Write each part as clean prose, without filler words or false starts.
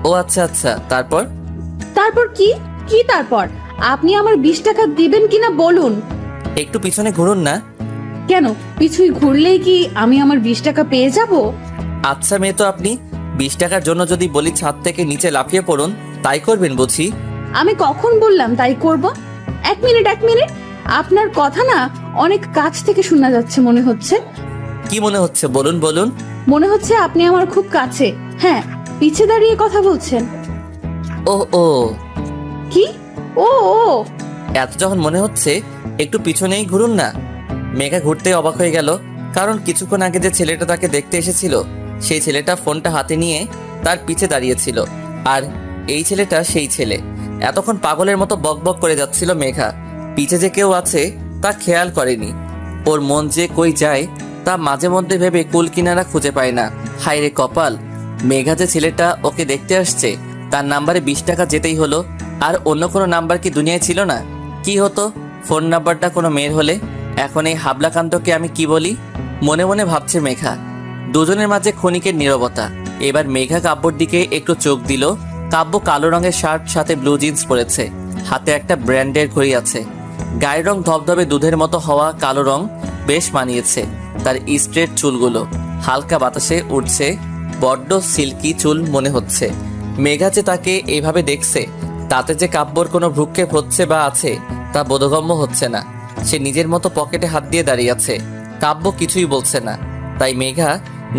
ও আচ্ছা আচ্ছা, তারপর? তারপর কি? কি তারপর? আপনি আমার 20 টাকা দিবেন কিনা বলুন। একটু পিছনে ঘুরুন না। কেন, পিছুই ঘুরলেই কি আমি আমার 20 টাকা পেয়ে যাব? আচ্ছা মেয়ে তো আপনি, 20 টাকার জন্য যদি বলি ছাদ থেকে নিচে লাফিয়ে পড়ুন, তাই করবেন বুঝি? আমি কখন বললাম তাই করব? এক মিনিট এক মিনিট, আপনার কথা না অনেক কাছ থেকে শোনা যাচ্ছে মনে হচ্ছে। কি মনে হচ্ছে বলুন বলুন। মনে হচ্ছে আপনি আমার খুব কাছে। হ্যাঁ, পিছে দাঁড়িয়ে কথা বলছেন। ও ও, কি? ও ও, এত যখন মনে হচ্ছে একটু পিছনেই ঘুরুন না। মেঘা ঘুরতে অবাক হয়ে গেল, কারণ কিছুক্ষণ আগে যে ছেলেটা তাকে দেখতে এসেছিল সেই ছেলেটা ফোনটা হাতে নিয়ে তার পিছে দাঁড়িয়েছিল, আর এই ছেলেটা সেই ছেলে। এতক্ষণ পাগলের মতো বকবক করে যাচ্ছিল মেঘা, পিছে যে কেউ আছে তা খেয়াল করেনি। ওর মন যে কই যায় তা মাঝে মধ্যে ভেবে কুল কিনারা খুঁজে পায় না। হায় রে কপাল, মেঘা যে ছেলেটা ওকে দেখতে আসছে তার নাম্বারে 20 টাকা যেতেই হলো। আর অন্য কোনো নাম্বার কি দুনিয়ায় ছিল না? কি হতো ফোন নাম্বারটা কোনো মেয়ের হলে? এখন এই হাবলাকান্তকে আমি কি বলি? মনে মনে ভাবছে মেঘা। দুজনের মাঝে ক্ষণিকের নীরবতা। এবার মেঘা কাব্যর দিকে একটু চোখ দিল। কাব্য কালো রঙের শার্ট সাথে ব্লু জিন্স পরেছে, হাতে একটা ব্র্যান্ডের ঘড়ি আছে। গায়ের রং ধবধবে দুধের মতো হওয়া কালো রং বেশ মানিয়েছে তার স্ট্রেট চুলগুলো, হালকা বাতাসে উঠছে। বড্ড সিল্কি চুল মনে হচ্ছে। মেঘা যে তাকে এইভাবে দেখছে তাতে যে কাব্যর কোনো ভ্রুক্ষেপ হচ্ছে বা আছে তা বোধগম্য হচ্ছে না। সে নিজের মতো পকেটে হাত দিয়ে দাঁড়িয়ে আছে। কাব্য কিছুই বলছে না, তাই মেঘা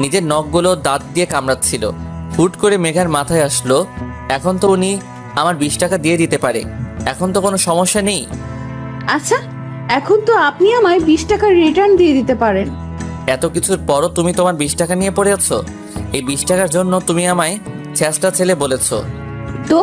নিজের নখগুলো দাঁত দিয়ে কামড়াচ্ছিল। হুট করে মেঘার মাথায় আসলো, এখন তো উনি আমার 20 টাকা দিয়ে দিতে পারে, এখন তো কোনো সমস্যা নেই। আচ্ছা, এখন তো আপনি আমায় 20 টাকা রিটার্ন দিয়ে দিতে পারেন। এত কিছুর পরও তুমি তোমার 20 টাকা নিয়ে পড়ে আছো? এই 20 টাকার জন্য তুমি আমায় ছেঁচড়া ছেলে বলেছো। তো